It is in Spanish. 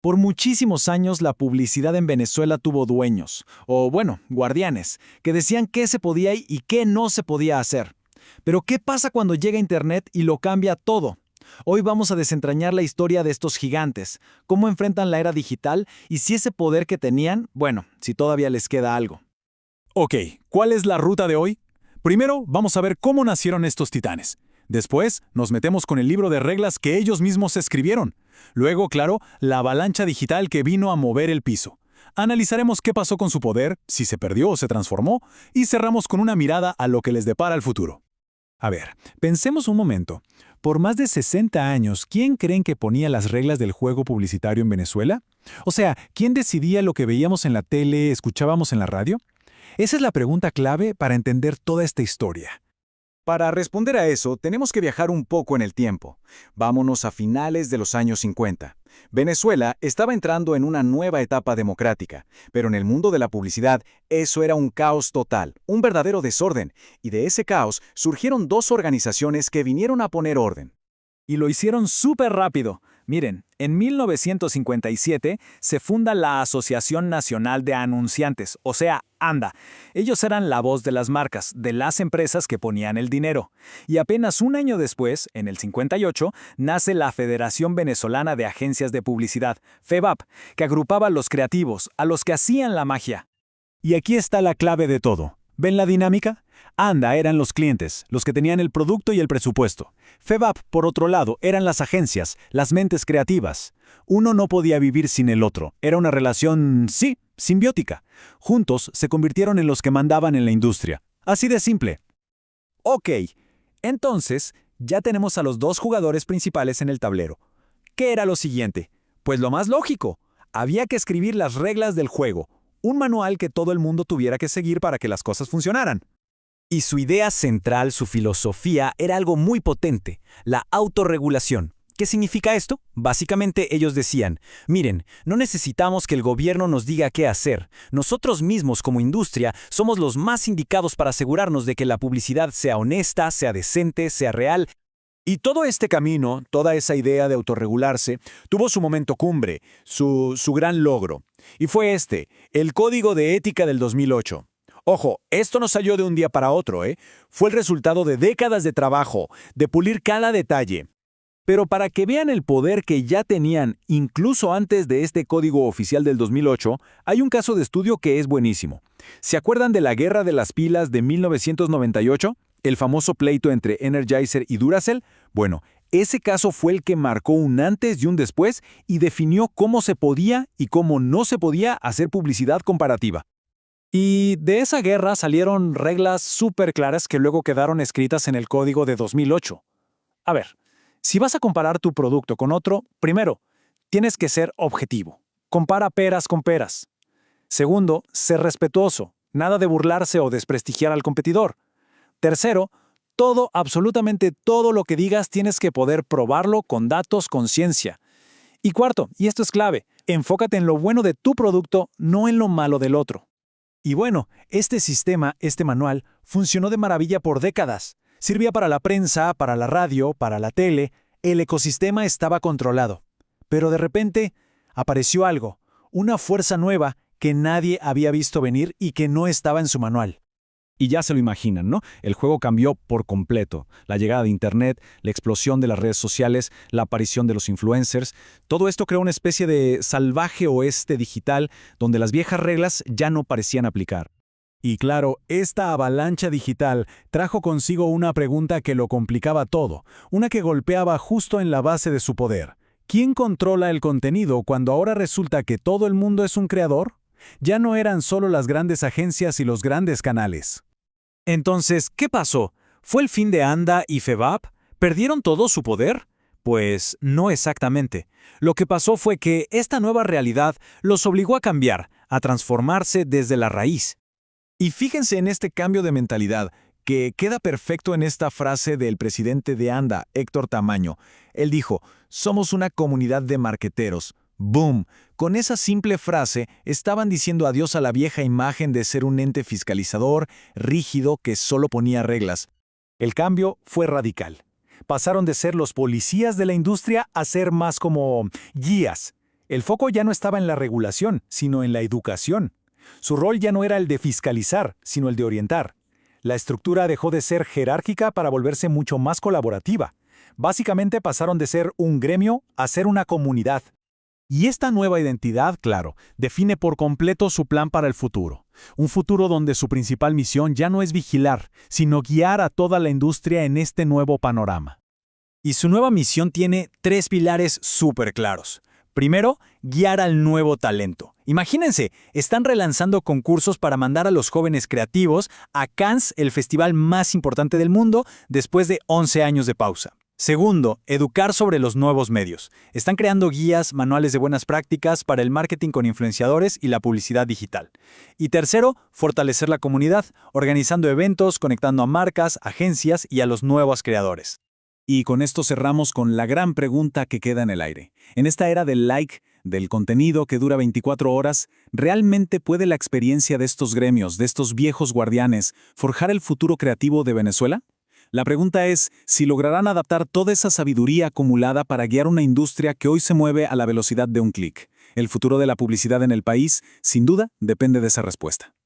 Por muchísimos años la publicidad en Venezuela tuvo dueños, o bueno, guardianes, que decían qué se podía y qué no se podía hacer. Pero ¿qué pasa cuando llega Internet y lo cambia todo? Hoy vamos a desentrañar la historia de estos gigantes, cómo enfrentan la era digital y si ese poder que tenían, bueno, si todavía les queda algo. Ok, ¿cuál es la ruta de hoy? Primero, vamos a ver cómo nacieron estos titanes. Después, nos metemos con el libro de reglas que ellos mismos escribieron. Luego, claro, la avalancha digital que vino a mover el piso. Analizaremos qué pasó con su poder, si se perdió o se transformó, y cerramos con una mirada a lo que les depara el futuro. A ver, pensemos un momento. Por más de 60 años, ¿quién creen que ponía las reglas del juego publicitario en Venezuela? O sea, ¿quién decidía lo que veíamos en la tele, escuchábamos en la radio? Esa es la pregunta clave para entender toda esta historia. Para responder a eso, tenemos que viajar un poco en el tiempo. Vámonos a finales de los años 50. Venezuela estaba entrando en una nueva etapa democrática, pero en el mundo de la publicidad eso era un caos total, un verdadero desorden, y de ese caos surgieron dos organizaciones que vinieron a poner orden. Y lo hicieron súper rápido. Miren, en 1957 se funda la Asociación Nacional de Anunciantes, o sea, ANDA. Ellos eran la voz de las marcas, de las empresas que ponían el dinero. Y apenas un año después, en el 58, nace la Federación Venezolana de Agencias de Publicidad, FEVAP, que agrupaba a los creativos, a los que hacían la magia. Y aquí está la clave de todo. ¿Ven la dinámica? ANDA eran los clientes, los que tenían el producto y el presupuesto. FEVAP, por otro lado, eran las agencias, las mentes creativas. Uno no podía vivir sin el otro. Era una relación, sí, simbiótica. Juntos se convirtieron en los que mandaban en la industria. Así de simple. Ok, entonces ya tenemos a los dos jugadores principales en el tablero. ¿Qué era lo siguiente? Pues lo más lógico. Había que escribir las reglas del juego, un manual que todo el mundo tuviera que seguir para que las cosas funcionaran. Y su idea central, su filosofía, era algo muy potente, la autorregulación. ¿Qué significa esto? Básicamente ellos decían, miren, no necesitamos que el gobierno nos diga qué hacer. Nosotros mismos como industria somos los más indicados para asegurarnos de que la publicidad sea honesta, sea decente, sea real. Y todo este camino, toda esa idea de autorregularse, tuvo su momento cumbre, su gran logro. Y fue el Código de Ética del 2008. Ojo, esto no salió de un día para otro, ¿eh? Fue el resultado de décadas de trabajo, de pulir cada detalle. Pero para que vean el poder que ya tenían, incluso antes de este código oficial del 2008, hay un caso de estudio que es buenísimo. ¿Se acuerdan de la Guerra de las Pilas de 1998? El famoso pleito entre Energizer y Duracell. Bueno, ese caso fue el que marcó un antes y un después y definió cómo se podía y cómo no se podía hacer publicidad comparativa. Y de esa guerra salieron reglas súper claras que luego quedaron escritas en el código de 2008. A ver, si vas a comparar tu producto con otro, primero, tienes que ser objetivo. Compara peras con peras. Segundo, ser respetuoso. Nada de burlarse o desprestigiar al competidor. Tercero, todo, absolutamente todo lo que digas tienes que poder probarlo con datos, con ciencia. Y cuarto, y esto es clave, enfócate en lo bueno de tu producto, no en lo malo del otro. Y bueno, este sistema, este manual, funcionó de maravilla por décadas. Servía para la prensa, para la radio, para la tele. El ecosistema estaba controlado. Pero de repente apareció algo, una fuerza nueva que nadie había visto venir y que no estaba en su manual. Y ya se lo imaginan, ¿no? El juego cambió por completo. La llegada de Internet, la explosión de las redes sociales, la aparición de los influencers, todo esto creó una especie de salvaje oeste digital donde las viejas reglas ya no parecían aplicar. Y claro, esta avalancha digital trajo consigo una pregunta que lo complicaba todo, una que golpeaba justo en la base de su poder. ¿Quién controla el contenido cuando ahora resulta que todo el mundo es un creador? Ya no eran solo las grandes agencias y los grandes canales. Entonces, ¿qué pasó? ¿Fue el fin de ANDA y FEVAP? ¿Perdieron todo su poder? Pues no exactamente. Lo que pasó fue que esta nueva realidad los obligó a cambiar, a transformarse desde la raíz. Y fíjense en este cambio de mentalidad, que queda perfecto en esta frase del presidente de ANDA, Héctor Tamaño. Él dijo, somos una comunidad de marqueteros. ¡Boom! Con esa simple frase estaban diciendo adiós a la vieja imagen de ser un ente fiscalizador, rígido, que solo ponía reglas. El cambio fue radical. Pasaron de ser los policías de la industria a ser más como guías. El foco ya no estaba en la regulación, sino en la educación. Su rol ya no era el de fiscalizar, sino el de orientar. La estructura dejó de ser jerárquica para volverse mucho más colaborativa. Básicamente pasaron de ser un gremio a ser una comunidad. Y esta nueva identidad, claro, define por completo su plan para el futuro. Un futuro donde su principal misión ya no es vigilar, sino guiar a toda la industria en este nuevo panorama. Y su nueva misión tiene 3 pilares súper claros. Primero, guiar al nuevo talento. Imagínense, están relanzando concursos para mandar a los jóvenes creativos a Cannes, el festival más importante del mundo, después de 11 años de pausa. Segundo, educar sobre los nuevos medios. Están creando guías, manuales de buenas prácticas para el marketing con influenciadores y la publicidad digital. Y tercero, fortalecer la comunidad, organizando eventos, conectando a marcas, agencias y a los nuevos creadores. Y con esto cerramos con la gran pregunta que queda en el aire. En esta era del like, del contenido que dura 24 horas, ¿realmente puede la experiencia de estos gremios, de estos viejos guardianes, forjar el futuro creativo de Venezuela? La pregunta es si lograrán adaptar toda esa sabiduría acumulada para guiar una industria que hoy se mueve a la velocidad de un clic. El futuro de la publicidad en el país, sin duda, depende de esa respuesta.